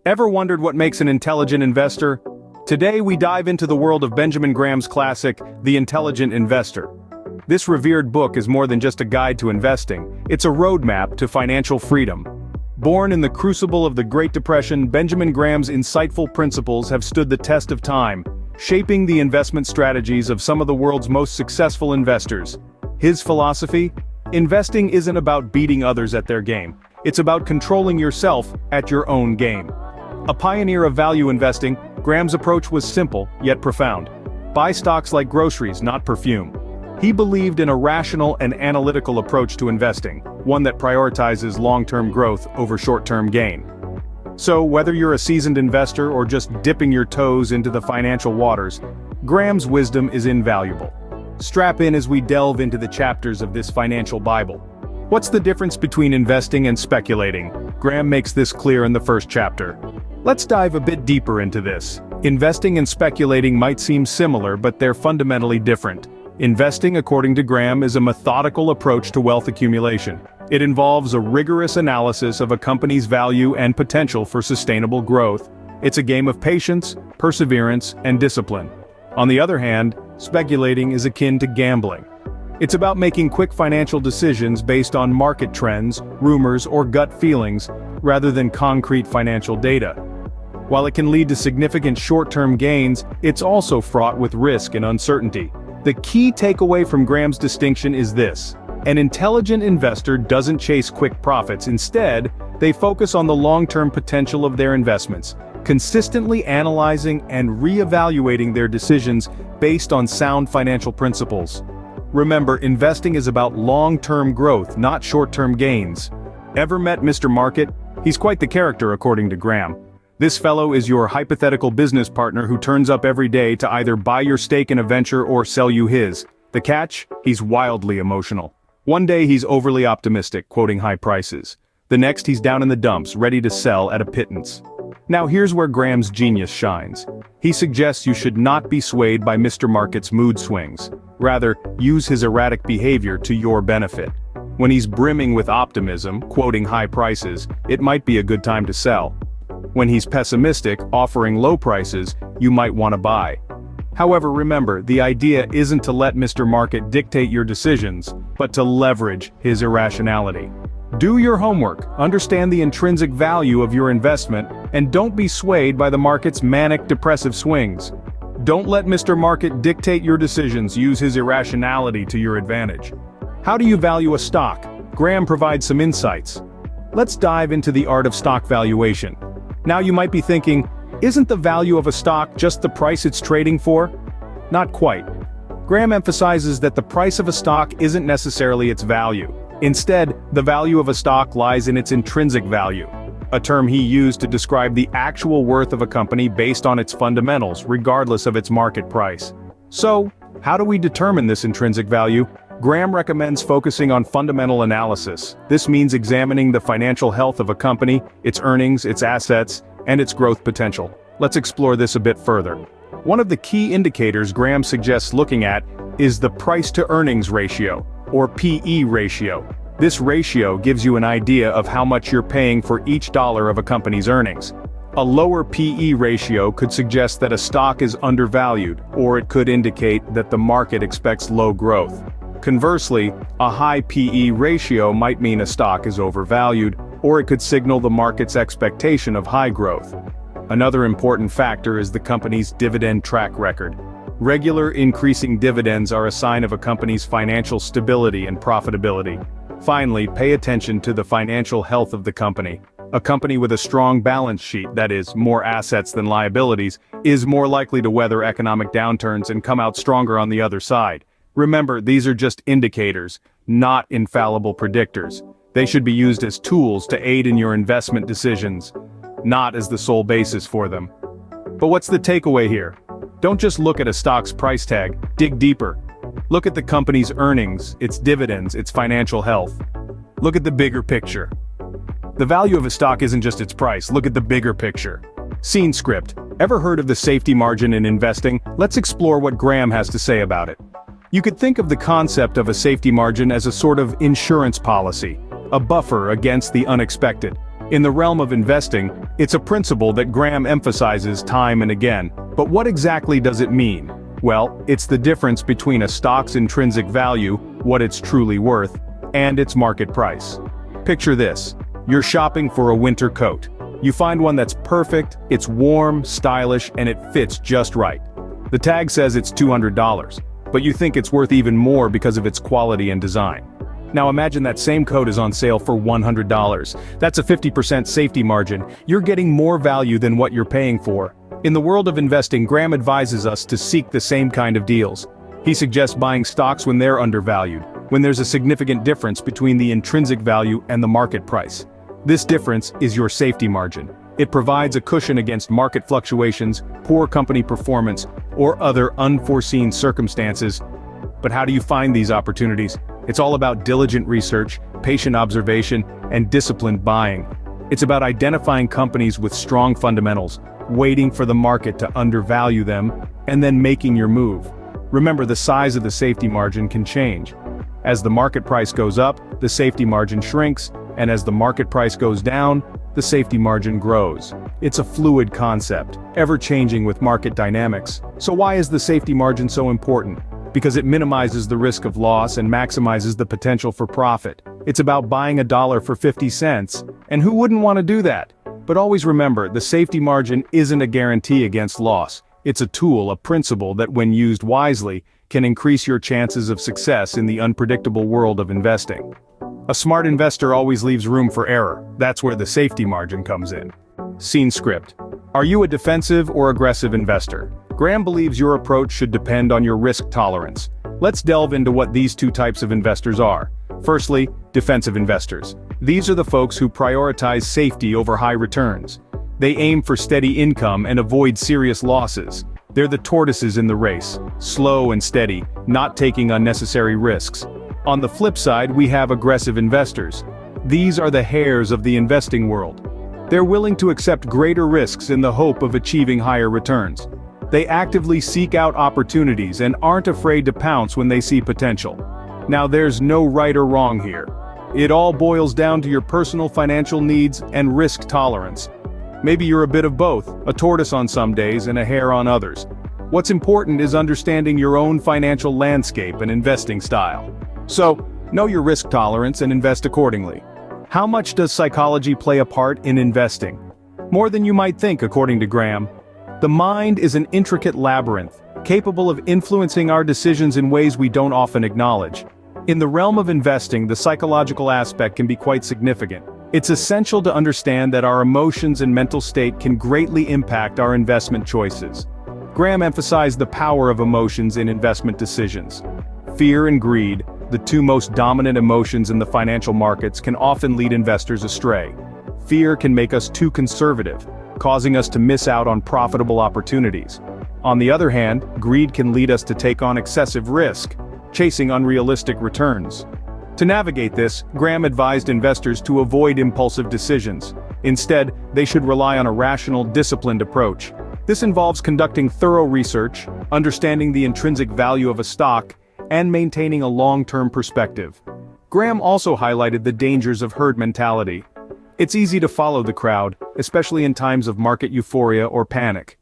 Ever wondered what makes an intelligent investor? Today we dive into the world of Benjamin Graham's classic, The Intelligent Investor. This revered book is more than just a guide to investing, it's a roadmap to financial freedom. Born in the crucible of the Great Depression, Benjamin Graham's insightful principles have stood the test of time, shaping the investment strategies of some of the world's most successful investors. His philosophy? Investing isn't about beating others at their game. It's about controlling yourself at your own game. A pioneer of value investing, Graham's approach was simple, yet profound. Buy stocks like groceries, not perfume. He believed in a rational and analytical approach to investing, one that prioritizes long-term growth over short-term gain. So, whether you're a seasoned investor or just dipping your toes into the financial waters, Graham's wisdom is invaluable. Strap in as we delve into the chapters of this financial Bible. What's the difference between investing and speculating? Graham makes this clear in the first chapter. Let's dive a bit deeper into this. Investing and speculating might seem similar, but they're fundamentally different. Investing, according to Graham, is a methodical approach to wealth accumulation. It involves a rigorous analysis of a company's value and potential for sustainable growth. It's a game of patience, perseverance, and discipline. On the other hand, speculating is akin to gambling. It's about making quick financial decisions based on market trends, rumors, or gut feelings, rather than concrete financial data. While it can lead to significant short-term gains, it's also fraught with risk and uncertainty. The key takeaway from Graham's distinction is this: an intelligent investor doesn't chase quick profits. Instead, they focus on the long-term potential of their investments, consistently analyzing and reevaluating their decisions based on sound financial principles. Remember, investing is about long-term growth, not short-term gains. Ever met Mr. Market? He's quite the character, according to Graham. This fellow is your hypothetical business partner who turns up every day to either buy your stake in a venture or sell you his. The catch? He's wildly emotional. One day he's overly optimistic, quoting high prices. The next he's down in the dumps, ready to sell at a pittance. Now here's where Graham's genius shines. He suggests you should not be swayed by Mr. Market's mood swings. Rather, use his erratic behavior to your benefit. When he's brimming with optimism, quoting high prices, it might be a good time to sell. When he's pessimistic, offering low prices, you might want to buy. However, remember, the idea isn't to let Mr. Market dictate your decisions, but to leverage his irrationality. Do your homework, understand the intrinsic value of your investment, and don't be swayed by the market's manic, depressive swings. Don't let Mr. Market dictate your decisions, use his irrationality to your advantage. How do you value a stock? Graham provides some insights. Let's dive into the art of stock valuation. Now you might be thinking, isn't the value of a stock just the price it's trading for? Not quite. Graham emphasizes that the price of a stock isn't necessarily its value. Instead, the value of a stock lies in its intrinsic value, a term he used to describe the actual worth of a company based on its fundamentals, regardless of its market price. So, how do we determine this intrinsic value? Graham recommends focusing on fundamental analysis. This means examining the financial health of a company, its earnings, its assets, and its growth potential. Let's explore this a bit further. One of the key indicators Graham suggests looking at is the price-to-earnings ratio, or PE ratio. This ratio gives you an idea of how much you're paying for each dollar of a company's earnings. A lower PE ratio could suggest that a stock is undervalued, or it could indicate that the market expects low growth. Conversely, a high PE ratio might mean a stock is overvalued, or it could signal the market's expectation of high growth. Another important factor is the company's dividend track record. Regular increasing dividends are a sign of a company's financial stability and profitability. Finally, pay attention to the financial health of the company. A company with a strong balance sheet, that is, more assets than liabilities, is more likely to weather economic downturns and come out stronger on the other side. Remember, these are just indicators, not infallible predictors. They should be used as tools to aid in your investment decisions, not as the sole basis for them. But what's the takeaway here? Don't just look at a stock's price tag, dig deeper. Look at the company's earnings, its dividends, its financial health. Look at the bigger picture. The value of a stock isn't just its price, look at the bigger picture. Scene script. Ever heard of the safety margin in investing? Let's explore what Graham has to say about it. You could think of the concept of a safety margin as a sort of insurance policy, a buffer against the unexpected. In the realm of investing, it's a principle that Graham emphasizes time and again. But what exactly does it mean? Well, it's the difference between a stock's intrinsic value, what it's truly worth, and its market price. Picture this. You're shopping for a winter coat. You find one that's perfect, it's warm, stylish, and it fits just right. The tag says it's $200, but you think it's worth even more because of its quality and design. Now imagine that same coat is on sale for $100. That's a 50% safety margin. You're getting more value than what you're paying for. In the world of investing, Graham advises us to seek the same kind of deals. He suggests buying stocks when they're undervalued, when there's a significant difference between the intrinsic value and the market price. This difference is your safety margin. It provides a cushion against market fluctuations, poor company performance, or other unforeseen circumstances. But how do you find these opportunities? It's all about diligent research, patient observation, and disciplined buying. It's about identifying companies with strong fundamentals, waiting for the market to undervalue them, and then making your move. Remember, the size of the safety margin can change. As the market price goes up, the safety margin shrinks, and as the market price goes down, the safety margin grows. It's a fluid concept, ever-changing with market dynamics. So why is the safety margin so important? Because it minimizes the risk of loss and maximizes the potential for profit. It's about buying a dollar for 50 cents, and who wouldn't want to do that? But always remember, the safety margin isn't a guarantee against loss. It's a tool, a principle that when used wisely, can increase your chances of success in the unpredictable world of investing. A smart investor always leaves room for error. That's where the safety margin comes in. Scene script. Are you a defensive or aggressive investor? Graham believes your approach should depend on your risk tolerance. Let's delve into what these two types of investors are. Firstly, defensive investors. These are the folks who prioritize safety over high returns. They aim for steady income and avoid serious losses. They're the tortoises in the race, slow and steady, not taking unnecessary risks. On the flip side, we have aggressive investors. These are the hares of the investing world. They're willing to accept greater risks in the hope of achieving higher returns. They actively seek out opportunities and aren't afraid to pounce when they see potential. Now, there's no right or wrong here. It all boils down to your personal financial needs and risk tolerance. Maybe you're a bit of both, a tortoise on some days and a hare on others. What's important is understanding your own financial landscape and investing style. So, know your risk tolerance and invest accordingly. How much does psychology play a part in investing? More than you might think, according to Graham. The mind is an intricate labyrinth, capable of influencing our decisions in ways we don't often acknowledge. In the realm of investing, the psychological aspect can be quite significant. It's essential to understand that our emotions and mental state can greatly impact our investment choices. Graham emphasized the power of emotions in investment decisions. Fear and greed, the two most dominant emotions in the financial markets, can often lead investors astray. Fear can make us too conservative, causing us to miss out on profitable opportunities. On the other hand, greed can lead us to take on excessive risk, chasing unrealistic returns. To navigate this, Graham advised investors to avoid impulsive decisions. Instead, they should rely on a rational, disciplined approach. This involves conducting thorough research, understanding the intrinsic value of a stock, and maintaining a long-term perspective. Graham also highlighted the dangers of herd mentality. It's easy to follow the crowd, especially in times of market euphoria or panic.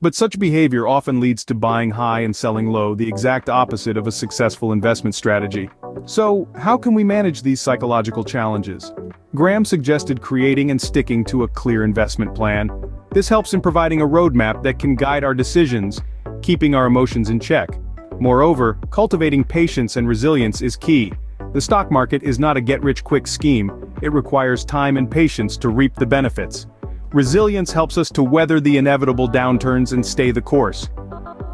But such behavior often leads to buying high and selling low, the exact opposite of a successful investment strategy. So, how can we manage these psychological challenges? Graham suggested creating and sticking to a clear investment plan. This helps in providing a roadmap that can guide our decisions, keeping our emotions in check. Moreover, cultivating patience and resilience is key. The stock market is not a get-rich-quick scheme. It requires time and patience to reap the benefits. Resilience helps us to weather the inevitable downturns and stay the course.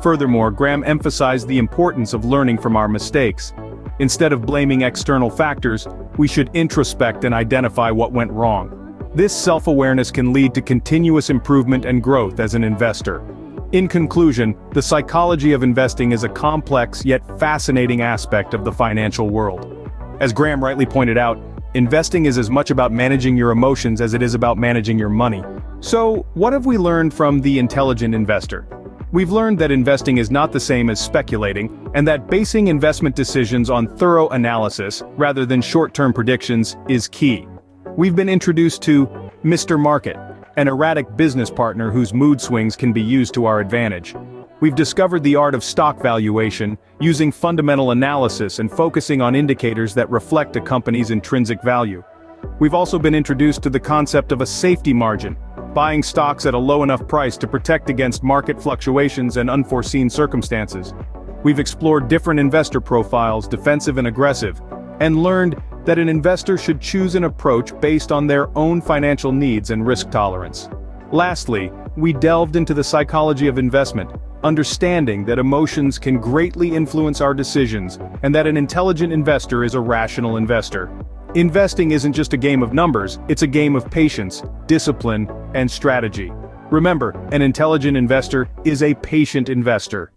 Furthermore, Graham emphasized the importance of learning from our mistakes. Instead of blaming external factors, we should introspect and identify what went wrong. This self-awareness can lead to continuous improvement and growth as an investor. In conclusion, the psychology of investing is a complex yet fascinating aspect of the financial world. As Graham rightly pointed out, investing is as much about managing your emotions as it is about managing your money. So, what have we learned from The Intelligent Investor? We've learned that investing is not the same as speculating, and that basing investment decisions on thorough analysis, rather than short-term predictions, is key. We've been introduced to Mr. Market, an erratic business partner whose mood swings can be used to our advantage. We've discovered the art of stock valuation, using fundamental analysis and focusing on indicators that reflect a company's intrinsic value. We've also been introduced to the concept of a safety margin, buying stocks at a low enough price to protect against market fluctuations and unforeseen circumstances. We've explored different investor profiles, defensive and aggressive, and learned that an investor should choose an approach based on their own financial needs and risk tolerance. Lastly, we delved into the psychology of investment, understanding that emotions can greatly influence our decisions and that an intelligent investor is a rational investor. Investing isn't just a game of numbers, it's a game of patience, discipline, and strategy. Remember, an intelligent investor is a patient investor.